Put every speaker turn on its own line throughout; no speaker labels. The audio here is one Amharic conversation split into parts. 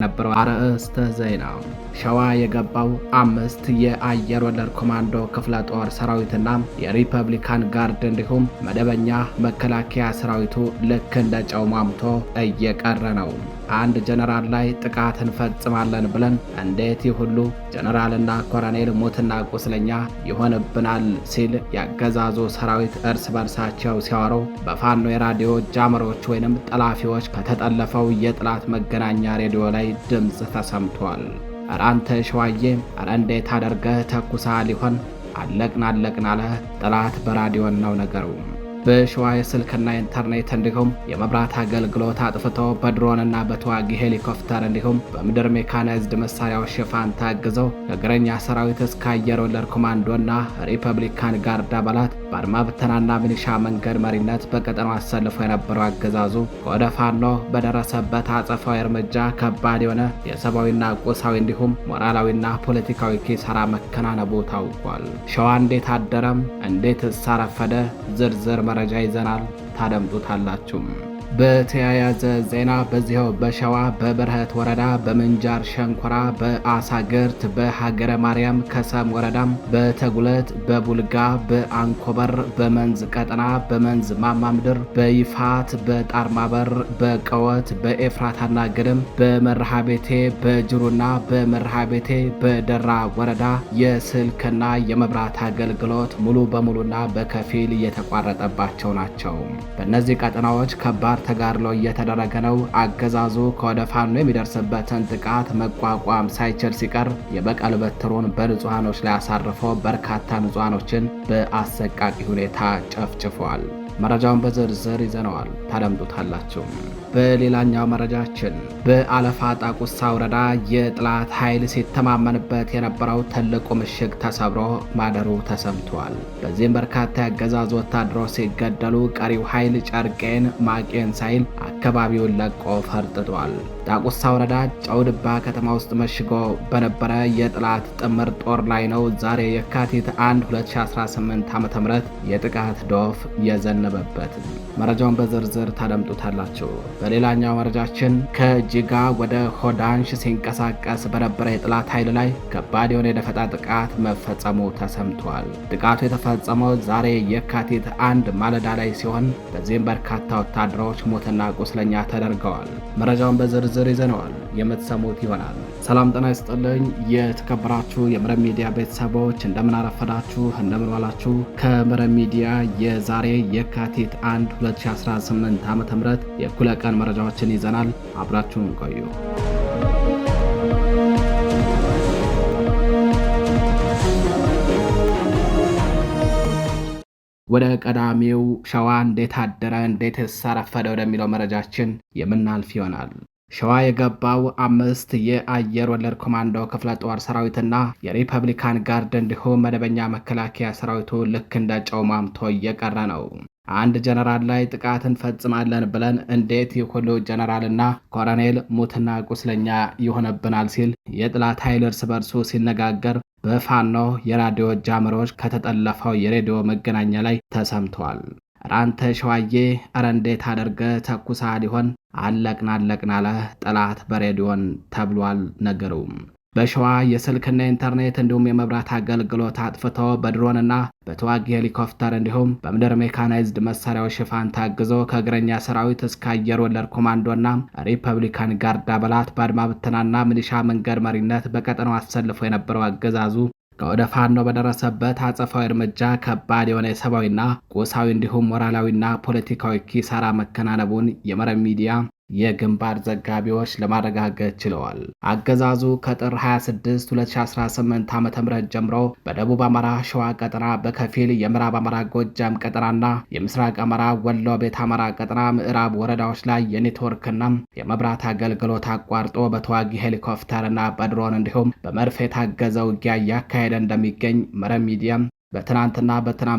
ነበረው። አርዕስተ ዜና። ሸዋ የገባው 5 የአየር ወለድ ኮማንዶ ክፍለ ጦር ሰራዊትና የሪፐብሊካን ጋርድ እንዲሁም መደበኛ መከላከያ ሰራዊቱ ልክ እንደ ጨው ሟምቶ እየቀረ ነው። አንድ ጀነራል ላይ ጥቃት እንፈጽማለን ብለን እንዴት ይሁሉ ጀነራልና ኮሎኔል ሞትና ቁስለኛ ይሆንብናል ሲል ያገዛዙ ሰራዊት እርስ በርሳቸው ሲያወሩ በፋኖ የራዲዮ ጃመሮች ወይንም ጠላፊዎች ከተጠለፈው የጥላት መገናኛ ሬዲዮ ላይ ድምጽ ተሰምቷል። ኧረ አንተ ሸዋዬ፣ ኧረ እንዴት አደርገህ ተኩሳ ሊሆን አለቅን አለ ጠላት በራዲዮን ነው ነገሩ። በሸዋ የስልክና ኢንተርኔት እንዲሁም የመብራት አገልግሎት አጥፍቶ በድሮንና በተዋጊ ሄሊኮፕተር እንዲሁም በምድር ሜካናይዝድ መሳሪያዎች ሽፋን ታግዘው ከእግረኛ ሰራዊት እስከ አየር ወለድ ኮማንዶና ሪፐብሊካን ጋርድ አባላት በአድማ ብተናና ሚሊሻ መንገድ መሪነት በቀጠናው አሰልፎ የነበረው አገዛዙ ከወደ ፋኖ በደረሰበት አጸፋዊ እርምጃ ከባድ የሆነ የሰብአዊና ቁሳዊ እንዲሁም ሞራላዊና ፖለቲካዊ ኪሳራ መከናነቡ ታውቋል። ሸዋ እንዴት አደረም እንዴት ሳረፈደ ዝርዝር መረጃ ይዘናል፣ ታደምጡታላችሁ። በተያያዘ ዜና በዚያው በሸዋ በበረሃት ወረዳ በምንጃር ሸንኮራ በአሳግርት በሀገረ ማርያም ከሰም ወረዳም በተጉለት በቡልጋ በአንኮበር በመንዝ ቀጠና በመንዝ ማማምድር በይፋት በጣርማበር በቀወት በኤፍራታና ግድም በመርሃ ቤቴ በጅሩና በመርሃ ቤቴ በደራ ወረዳ የስልክና የመብራት አገልግሎት ሙሉ በሙሉና በከፊል እየተቋረጠባቸው ናቸው። በእነዚህ ቀጠናዎች ከባድ ተጋድሎ እየተደረገ ነው። አገዛዙ ከወደ ፋኖ የሚደርስበትን ጥቃት መቋቋም ሳይችል ሲቀር የበቀል በትሩን በንጹሃኖች ላይ አሳርፎ በርካታ ንጹሃኖችን በአሰቃቂ ሁኔታ ጨፍጭፏል። መረጃውን በዝርዝር ይዘነዋል፣ ታደምጡታላችሁ። በሌላኛው መረጃችን በአለፋ ጣቁሳ ወረዳ የጥላት ኃይል ሲተማመንበት የነበረው ትልቁ ምሽግ ተሰብሮ ማደሩ ተሰምቷል። በዚህም በርካታ ያገዛዙ ወታደሮች ሲገደሉ ቀሪው ኃይል ጨርቄን ማቄን ሳይል አካባቢውን ለቆ ፈርጥጧል። ጣቁሳ ወረዳ ጨውድባ ከተማ ውስጥ መሽጎ በነበረ የጥላት ጥምር ጦር ላይ ነው ዛሬ የካቲት 1 2018 ዓ.ም የጥቃት ዶፍ የዘነበበት። መረጃውን በዝርዝር ታደምጡታላችሁ። በሌላኛው መረጃችን ከጅጋ ወደ ሆዳንሽ ሲንቀሳቀስ በነበረ የጥላት ኃይል ላይ ከባድ የሆነ የደፈጣ ጥቃት መፈጸሙ ተሰምቷል። ጥቃቱ የተፈጸመው ዛሬ የካቲት 1 ማለዳ ላይ ሲሆን በዚህም በርካታ ወታደሮች ሞትና ቁስለኛ ተደርገዋል። መረጃውን በዝርዝር ይዘነዋል፣ የምትሰሙት ይሆናል። ሰላም ጤና ይስጥልኝ። የተከበራችሁ የመረብ ሚዲያ ቤተሰቦች እንደምን አረፈዳችሁ፣ እንደምን ዋላችሁ። ከመረብ ሚዲያ የዛሬ የካቲት 1 2018 ዓ.ም የእኩለ ቀን መረጃዎችን ይዘናል። አብራችሁን ቆዩ። ወደ ቀዳሚው ሸዋ እንዴት አደረ እንዴት ሳረፈደ ወደሚለው መረጃችን የምናልፍ ይሆናል። ሸዋ የገባው 5 የአየር ወለድ ኮማንዶ ክፍለ ጦር ሰራዊትና የሪፐብሊካን ጋርድ እንዲሁም መደበኛ መከላከያ ሰራዊቱ ልክ እንደ ጨው ማምቶ እየቀረ ነው። አንድ ጀነራል ላይ ጥቃት እንፈጽማለን ብለን እንዴት የሁሉ ጀነራልና ኮሎኔል ሙትና ቁስለኛ ይሆንብናል ሲል የጥላት ኃይል እርስ በርሱ ሲነጋገር በፋኖ የራዲዮ ጃመሮች ከተጠለፈው የሬዲዮ መገናኛ ላይ ተሰምቷል። ራንተ ሸዋዬ፣ ኧረ እንዴት አደርገ ተኩሳ ሊሆን አለቅን አለ ጠላት በሬዲዮን ተብሏል ነገሩ። በሸዋ የስልክና ኢንተርኔት እንዲሁም የመብራት አገልግሎት አጥፍቶ በድሮንና በተዋጊ ሄሊኮፕተር እንዲሁም በምድር ሜካናይዝድ መሳሪያዎች ሽፋን ታግዞ ከእግረኛ ሰራዊት እስከ አየር ወለድ ኮማንዶና ሪፐብሊካን ጋርድ አባላት በአድማ ብተናና ሚሊሻ መንገድ መሪነት በቀጠናው አሰልፎ የነበረው አገዛዙ ከወደ ፋኖ በደረሰበት አጸፋዊ እርምጃ ከባድ የሆነ የሰብአዊና ቁሳዊ እንዲሁም ሞራላዊና ፖለቲካዊ ኪሳራ መከናነቡን የመረብ ሚዲያ የግንባር ዘጋቢዎች ለማረጋገጥ ችለዋል። አገዛዙ ከጥር 26 2018 ዓ.ም ጀምሮ በደቡብ አማራ ሸዋ ቀጠና በከፊል የምዕራብ አማራ ጎጃም ቀጠናና የምስራቅ አማራ ወሎ ቤት አማራ ቀጠና ምዕራብ ወረዳዎች ላይ የኔትወርክና የመብራት አገልግሎት አቋርጦ በተዋጊ ሄሊኮፕተርና በድሮን እንዲሁም በመድፍ የታገዘ ውጊያ እያካሄደ እንደሚገኝ መረብ ሚዲያም በትናንት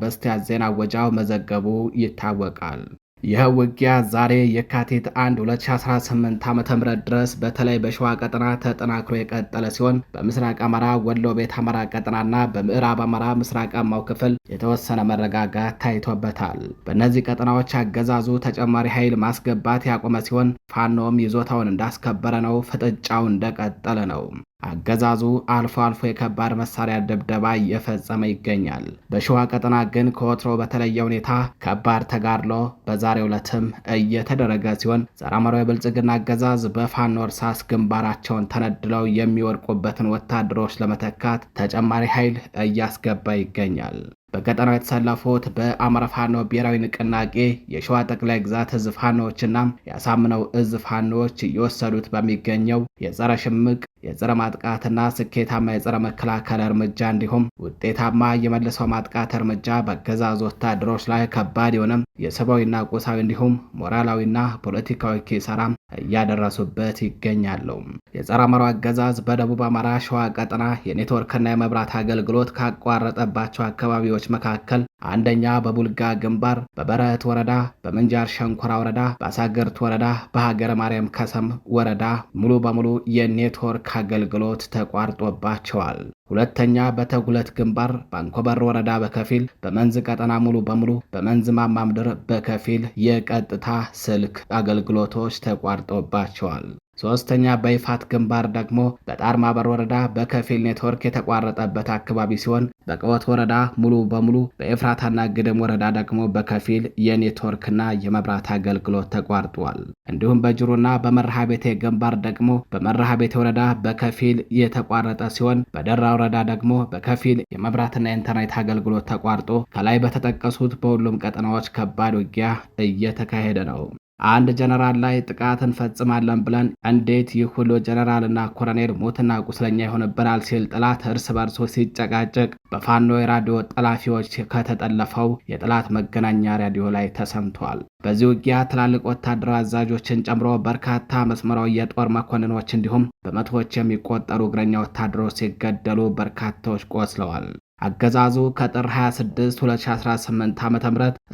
በስቲያ ዜና ወጃው መዘገቡ ይታወቃል። ይህ ውጊያ ዛሬ የካቲት 1 2018 ዓ.ም ድረስ በተለይ በሸዋ ቀጠና ተጠናክሮ የቀጠለ ሲሆን በምስራቅ አማራ ወሎ ቤት አማራ ቀጠናና በምዕራብ አማራ ምስራቃማው ክፍል የተወሰነ መረጋጋት ታይቶበታል። በእነዚህ ቀጠናዎች አገዛዙ ተጨማሪ ኃይል ማስገባት ያቆመ ሲሆን ፋኖም ይዞታውን እንዳስከበረ ነው። ፍጥጫው እንደቀጠለ ነው። አገዛዙ አልፎ አልፎ የከባድ መሳሪያ ድብደባ እየፈጸመ ይገኛል። በሸዋ ቀጠና ግን ከወትሮ በተለየ ሁኔታ ከባድ ተጋድሎ በዛሬው ዕለትም እየተደረገ ሲሆን ጸረ አማራው የብልጽግና አገዛዝ በፋኖ እርሳስ ግንባራቸውን ተነድለው የሚወድቁበትን ወታደሮች ለመተካት ተጨማሪ ኃይል እያስገባ ይገኛል። በቀጠናው የተሰለፉት በአማራ ፋኖ ብሔራዊ ንቅናቄ የሸዋ ጠቅላይ ግዛት እዝ ፋኖዎችና የአሳምነው እዝ ፋኖዎች እየወሰዱት በሚገኘው የጸረ ሽምቅ የጸረ ማጥቃትና ስኬታማ የጸረ መከላከል እርምጃ እንዲሁም ውጤታማ የመልሰው ማጥቃት እርምጃ በአገዛዙ ወታደሮች ላይ ከባድ የሆነ የሰብአዊና ቁሳዊ እንዲሁም ሞራላዊና ፖለቲካዊ ኪሳራም እያደረሱበት ይገኛሉ። የጸረ አማራው አገዛዝ በደቡብ አማራ ሸዋ ቀጠና የኔትወርክና የመብራት አገልግሎት ካቋረጠባቸው አካባቢዎች መካከል አንደኛ በቡልጋ ግንባር፣ በበረህት ወረዳ፣ በምንጃር ሸንኮራ ወረዳ፣ በአሳገርት ወረዳ፣ በሀገረ ማርያም ከሰም ወረዳ ሙሉ በሙሉ የኔትወርክ አገልግሎት ተቋርጦባቸዋል። ሁለተኛ በተጉለት ግንባር ባንኮበር ወረዳ በከፊል፣ በመንዝ ቀጠና ሙሉ በሙሉ፣ በመንዝ ማማ ምድር በከፊል የቀጥታ ስልክ አገልግሎቶች ተቋርጦባቸዋል። ሶስተኛ በይፋት ግንባር ደግሞ በጣር ማበር ወረዳ በከፊል ኔትወርክ የተቋረጠበት አካባቢ ሲሆን በቀወት ወረዳ ሙሉ በሙሉ በኤፍራታና ግድም ወረዳ ደግሞ በከፊል የኔትወርክና የመብራት አገልግሎት ተቋርጧል። እንዲሁም በጅሩና በመርሃ ቤቴ ግንባር ደግሞ በመርሃ ቤቴ ወረዳ በከፊል የተቋረጠ ሲሆን በደራ ወረዳ ደግሞ በከፊል የመብራትና የኢንተርኔት አገልግሎት ተቋርጦ ከላይ በተጠቀሱት በሁሉም ቀጠናዎች ከባድ ውጊያ እየተካሄደ ነው። አንድ ጀነራል ላይ ጥቃት እንፈጽማለን ብለን እንዴት ይህ ሁሉ ጀነራልና ኮሎኔል ሞትና ቁስለኛ ይሆንብናል ሲል ጠላት እርስ በርሶ ሲጨቃጨቅ በፋኖ የራዲዮ ጠላፊዎች ከተጠለፈው የጠላት መገናኛ ራዲዮ ላይ ተሰምቷል። በዚህ ውጊያ ትላልቅ ወታደራዊ አዛዦችን ጨምሮ በርካታ መስመራዊ የጦር መኮንኖች እንዲሁም በመቶዎች የሚቆጠሩ እግረኛ ወታደሮች ሲገደሉ በርካታዎች ቆስለዋል። አገዛዙ ከጥር 26 2018 ዓ.ም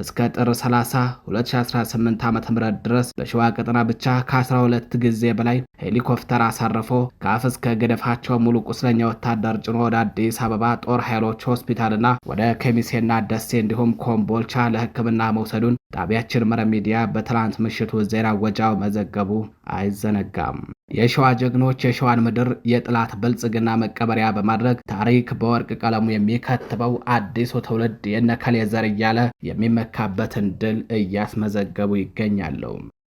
እስከ ጥር 30 2018 ዓ.ም ድረስ በሸዋ ቀጠና ብቻ ከ12 ጊዜ በላይ ሄሊኮፕተር አሳርፎ ከአፍ እስከ ገደፋቸው ሙሉ ቁስለኛ ወታደር ጭኖ ወደ አዲስ አበባ ጦር ኃይሎች ሆስፒታልና ወደ ከሚሴና ደሴ እንዲሁም ኮምቦልቻ ለሕክምና መውሰዱን ጣቢያችን መረብ ሚዲያ በትላንት ምሽቱ ዜና ወጃው መዘገቡ አይዘነጋም። የሸዋ ጀግኖች የሸዋን ምድር የጥላት ብልጽግና መቀበሪያ በማድረግ ታሪክ በወርቅ ቀለሙ የሚከትበው አዲሱ ትውልድ የነከሌ ዘር እያለ የሚመካበትን ድል እያስመዘገቡ ይገኛሉ።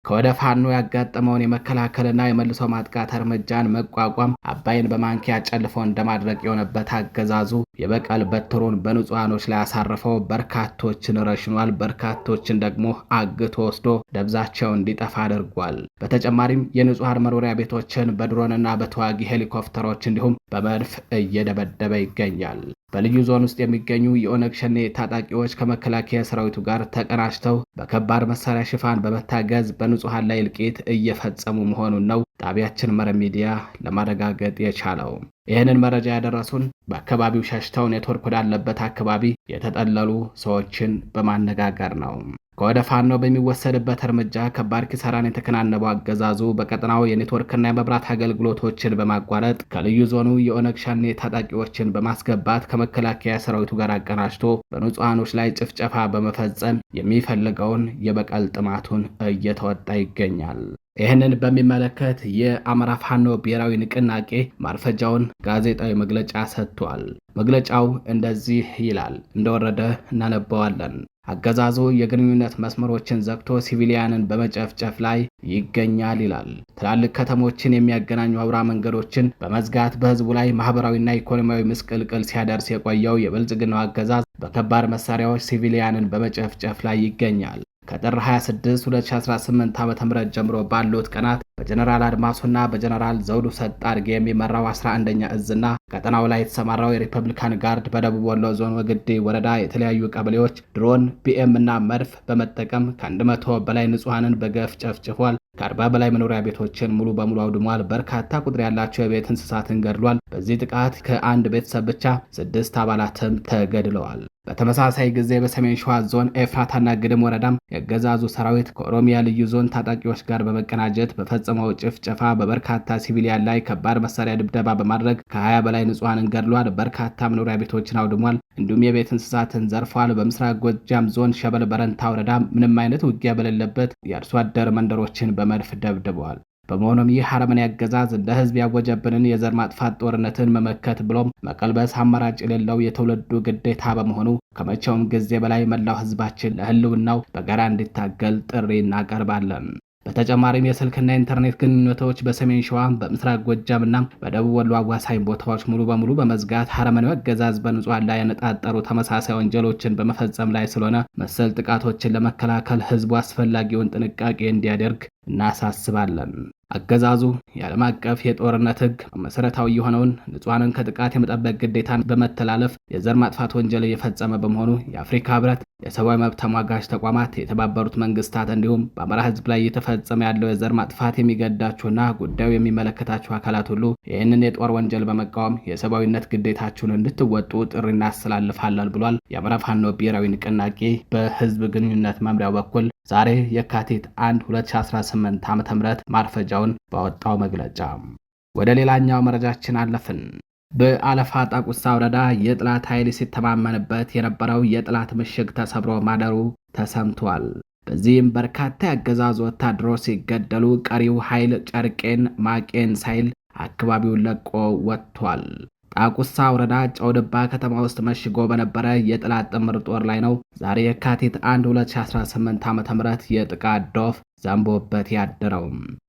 ከወደ ፋኖ ያጋጠመውን የመከላከልና የመልሶ ማጥቃት እርምጃን መቋቋም አባይን በማንኪያ ጨልፎ እንደማድረግ የሆነበት አገዛዙ የበቀል በትሩን በንጹሃኖች ላይ አሳርፈው በርካቶችን ረሽኗል። በርካቶችን ደግሞ አግቶ ወስዶ ደብዛቸው እንዲጠፋ አድርጓል። በተጨማሪም የንጹሃን መኖሪያ ቤቶችን በድሮንና በተዋጊ ሄሊኮፕተሮች እንዲሁም በመድፍ እየደበደበ ይገኛል። በልዩ ዞን ውስጥ የሚገኙ የኦነግ ሸኔ ታጣቂዎች ከመከላከያ ሰራዊቱ ጋር ተቀናጅተው በከባድ መሳሪያ ሽፋን በመታገዝ በንጹሃን ላይ እልቂት እየፈጸሙ መሆኑን ነው ጣቢያችን መረብ ሚዲያ ለማረጋገጥ የቻለው። ይህንን መረጃ ያደረሱን በአካባቢው ሸሽተው ኔትወርክ ወዳለበት አካባቢ የተጠለሉ ሰዎችን በማነጋገር ነው። ከወደ ፋኖ በሚወሰድበት እርምጃ ከባድ ኪሳራን የተከናነበው አገዛዙ በቀጠናው የኔትወርክና የመብራት አገልግሎቶችን በማቋረጥ ከልዩ ዞኑ የኦነግ ሸኔ ታጣቂዎችን በማስገባት ከመከላከያ ሰራዊቱ ጋር አቀናጅቶ በንጹሃኖች ላይ ጭፍጨፋ በመፈጸም የሚፈልገውን የበቀል ጥማቱን እየተወጣ ይገኛል። ይህንን በሚመለከት የአማራ ፋኖ ብሔራዊ ንቅናቄ ማርፈጃውን ጋዜጣዊ መግለጫ ሰጥቷል። መግለጫው እንደዚህ ይላል፣ እንደወረደ እናነባዋለን። አገዛዙ የግንኙነት መስመሮችን ዘግቶ ሲቪሊያንን በመጨፍጨፍ ላይ ይገኛል ይላል። ትላልቅ ከተሞችን የሚያገናኙ አውራ መንገዶችን በመዝጋት በህዝቡ ላይ ማህበራዊና ኢኮኖሚያዊ ምስቅልቅል ሲያደርስ የቆየው የብልጽግናው አገዛዝ በከባድ መሳሪያዎች ሲቪሊያንን በመጨፍጨፍ ላይ ይገኛል። ከጥር 26 2018 ዓ.ም ጀምሮ ባሉት ቀናት በጀነራል አድማሱና በጀነራል ዘውዱ ሰጣርጌ የሚመራው 11ኛ እዝና ቀጠናው ላይ የተሰማራው የሪፐብሊካን ጋርድ በደቡብ ወሎ ዞን ወግዲ ወረዳ የተለያዩ ቀበሌዎች ድሮን፣ ቢኤም እና መድፍ በመጠቀም ከ100 በላይ ንጹሐንን በገፍ ጨፍጭፏል። ከ40 በላይ መኖሪያ ቤቶችን ሙሉ በሙሉ አውድሟል። በርካታ ቁጥር ያላቸው የቤት እንስሳትን ገድሏል። በዚህ ጥቃት ከአንድ ቤተሰብ ብቻ 6 አባላትም ተገድለዋል። በተመሳሳይ ጊዜ በሰሜን ሸዋ ዞን ኤፍራታና ግድም ወረዳም የአገዛዙ ሰራዊት ከኦሮሚያ ልዩ ዞን ታጣቂዎች ጋር በመቀናጀት በፈጸመው ጭፍጨፋ በበርካታ ሲቪሊያን ላይ ከባድ መሳሪያ ድብደባ በማድረግ ከ20 በላይ ንጹሐንን ገድሏል። በርካታ መኖሪያ ቤቶችን አውድሟል። እንዲሁም የቤት እንስሳትን ዘርፏል። በምስራቅ ጎጃም ዞን ሸበል በረንታ ወረዳ ምንም አይነት ውጊያ በሌለበት የአርሶ አደር መንደሮችን በመድፍ ደብድበዋል። በመሆኑም ይህ አረመኔ አገዛዝ እንደ ህዝብ ያወጀብንን የዘር ማጥፋት ጦርነትን መመከት ብሎም መቀልበስ አማራጭ የሌለው የትውልዱ ግዴታ በመሆኑ ከመቼውም ጊዜ በላይ መላው ህዝባችን ለህልውናው በጋራ እንዲታገል ጥሪ እናቀርባለን። በተጨማሪም የስልክና ኢንተርኔት ግንኙነቶች በሰሜን ሸዋ፣ በምስራቅ ጎጃምና በደቡብ ወሎ አዋሳኝ ቦታዎች ሙሉ በሙሉ በመዝጋት አረመኔው አገዛዝ በንጹሃን ላይ ያነጣጠሩ ተመሳሳይ ወንጀሎችን በመፈጸም ላይ ስለሆነ መሰል ጥቃቶችን ለመከላከል ህዝቡ አስፈላጊውን ጥንቃቄ እንዲያደርግ እናሳስባለን። አገዛዙ የዓለም አቀፍ የጦርነት ህግ መሰረታዊ የሆነውን ንጹሃንን ከጥቃት የመጠበቅ ግዴታን በመተላለፍ የዘር ማጥፋት ወንጀል እየፈጸመ በመሆኑ የአፍሪካ ህብረት፣ የሰብአዊ መብት ተሟጋች ተቋማት፣ የተባበሩት መንግስታት እንዲሁም በአማራ ህዝብ ላይ እየተፈጸመ ያለው የዘር ማጥፋት የሚገዳችሁና ጉዳዩ የሚመለከታችሁ አካላት ሁሉ ይህንን የጦር ወንጀል በመቃወም የሰብአዊነት ግዴታችሁን እንድትወጡ ጥሪ እናስተላልፋለን ብሏል። የአማራ ፋኖ ብሔራዊ ንቅናቄ በህዝብ ግንኙነት መምሪያው በኩል ዛሬ የካቲት 1 2018 ዓ.ም ማርፈጃውን ባወጣው መግለጫ። ወደ ሌላኛው መረጃችን አለፍን። በአለፋ ጣቁሳ ወረዳ የጥላት ኃይል ሲተማመንበት የነበረው የጥላት ምሽግ ተሰብሮ ማደሩ ተሰምቷል። በዚህም በርካታ የአገዛዙ ወታደሮች ሲገደሉ፣ ቀሪው ኃይል ጨርቄን ማቄን ሳይል አካባቢውን ለቆ ወጥቷል። ጣቁሳ ወረዳ ጨውድባ ከተማ ውስጥ መሽጎ በነበረ የጥላት ጥምር ጦር ላይ ነው ዛሬ የካቲት 1 2018 ዓ.ም የጥቃት ዶፍ ዘንቦበት ያደረው።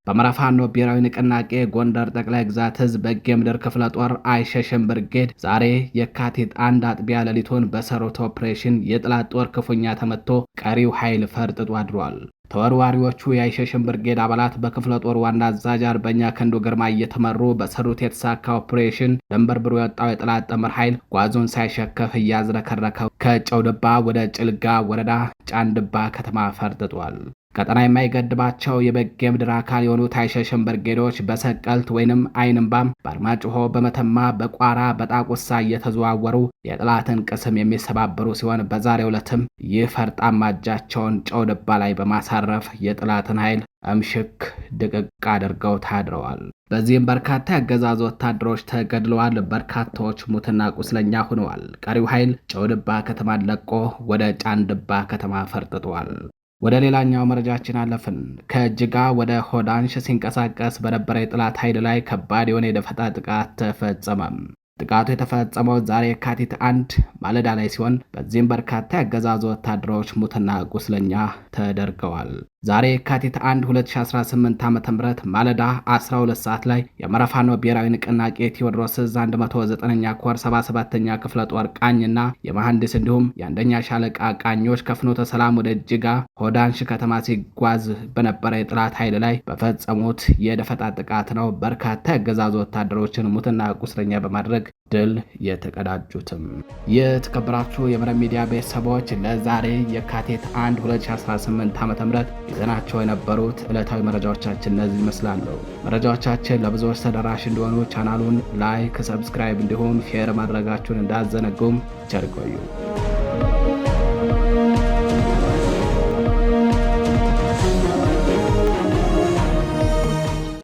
በአማራ ፋኖ ብሔራዊ ንቅናቄ ጎንደር ጠቅላይ ግዛት ህዝብ በጌምድር ክፍለ ጦር አይሸሽም ብርጌድ ዛሬ የካቲት 1 አጥቢያ ሌሊቱን በሰሩት ኦፕሬሽን የጥላት ጦር ክፉኛ ተመቶ ቀሪው ኃይል ፈርጥጦ አድሯል። ተወርዋሪዎቹ የአይሸሽም ብርጌድ አባላት በክፍለ ጦር ዋና አዛዥ አርበኛ ክንዱ ግርማ እየተመሩ በሰሩት የተሳካ ኦፕሬሽን ደንበርብሮ የወጣው የጥላት ጥምር ኃይል ጓዙን ሳይሸከፍ እያዝረከረከው ከጨውድባ ወደ ጭልጋ ወረዳ ጫንድባ ከተማ ፈርጥጧል። ቀጠና የማይገድባቸው የበጌ ምድር አካል የሆኑት አይሸሽም ብርጌዶች በሰቀልት ወይንም አይንባም፣ በአርማጭሆ፣ በመተማ፣ በቋራ፣ በጣቁሳ እየተዘዋወሩ የጥላትን ቅስም የሚሰባበሩ ሲሆን በዛሬው ዕለትም ይህ ፈርጣማ እጃቸውን ጨውድባ ላይ በማሳረፍ የጥላትን ኃይል እምሽክ ድቅቅ አድርገው ታድረዋል። በዚህም በርካታ የአገዛዙ ወታደሮች ተገድለዋል። በርካታዎች ሙትና ቁስለኛ ሆነዋል። ቀሪው ኃይል ጨውድባ ከተማን ለቆ ወደ ጫንድባ ከተማ ፈርጥጧል። ወደ ሌላኛው መረጃችን አለፍን። ከጅጋ ወደ ሆዳንሽ ሲንቀሳቀስ በነበረ የጥላት ኃይል ላይ ከባድ የሆነ የደፈጣ ጥቃት ተፈጸመ። ጥቃቱ የተፈጸመው ዛሬ የካቲት 1 ማለዳ ላይ ሲሆን በዚህም በርካታ የአገዛዙ ወታደሮች ሙትና ቁስለኛ ተደርገዋል። ዛሬ የካቲት 1 2018 ዓ.ም ማለዳ 12 ሰዓት ላይ የአማራ ፋኖ ብሔራዊ ንቅናቄ ቴዎድሮስ ዕዝ 109ኛ ኮር 77ኛ ክፍለ ጦር ቃኝና የመሐንዲስ እንዲሁም የአንደኛ ሻለቃ ቃኞች ከፍኖተ ሰላም ወደ ጅጋ ሆዳንሽ ከተማ ሲጓዝ በነበረ የጥላት ኃይል ላይ በፈጸሙት የደፈጣ ጥቃት ነው በርካታ የአገዛዙ ወታደሮችን ሙትና ቁስለኛ በማድረግ ድል የተቀዳጁትም። የተከበራችሁ የመረብ ሚዲያ ቤተሰቦች ለዛሬ የካቲት 1 2018 ዓ.ም ይዘናቸው የነበሩት ዕለታዊ መረጃዎቻችን እነዚህ ይመስላሉ። መረጃዎቻችን ለብዙዎች ተደራሽ እንዲሆኑ ቻናሉን ላይክ፣ ሰብስክራይብ እንዲሁም ሼር ማድረጋችሁን እንዳዘነጉም ቸር ቆዩ።